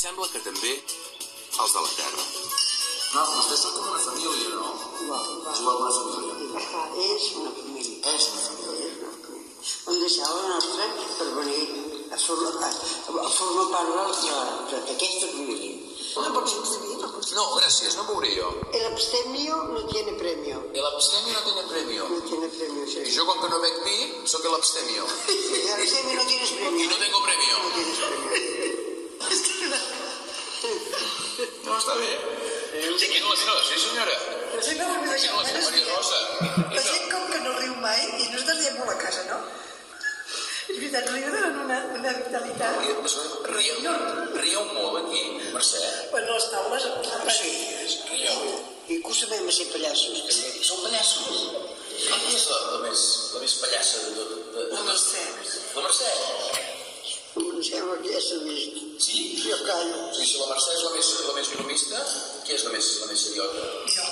sembla que també els de la terra. No, vostès són com una família, no? Sou una família. És una família. És una família. Hem deixat la nostra per venir a formar part d'aquesta família. No, gràcies, no veuré jo. El abstemio no tiene premio. El abstemio no tiene premio. No tiene premio, sí. I jo, com que no bec vi, sóc el abstemio. El abstemio no tienes premio. Y no tengo premio. No tienes premio. No, està bé. Sí, qui és la senyora? Sí, senyora. La gent no riu de Qui és la senyora Maria Rosa? La gent com que no riu mai i nosaltres diem molt a casa, no? És veritat, riu donen una vitalitat. Rieu molt aquí, Mercè. Bueno, les taules... Sí, Rieu. i que ho sabem a ser pallassos, també. Són pallassos. Qui és la més pallassa de tot? La Mercè. La Mercè? Em sembla que ja s'ha vist. Sí? Jo callo. I si la Mercè és la més bromista, qui és la més seriota? Jo.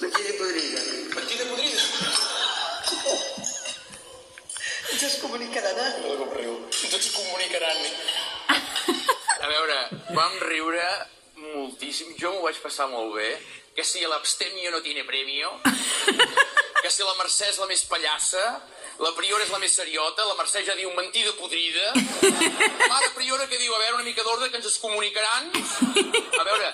Mentida podrida. Mentida podrida. Ens es comunicaran, eh? Tots es comunicaran. A veure, vam riure moltíssim, jo m'ho vaig passar molt bé, que si l'abstemio no tiene premio, que si la Mercè és la més pallassa, la priora és la més seriota, la Mercè ja diu mentida podrida, mare priora que diu, a veure, una mica d'ordre, que ens es comunicaran. A veure,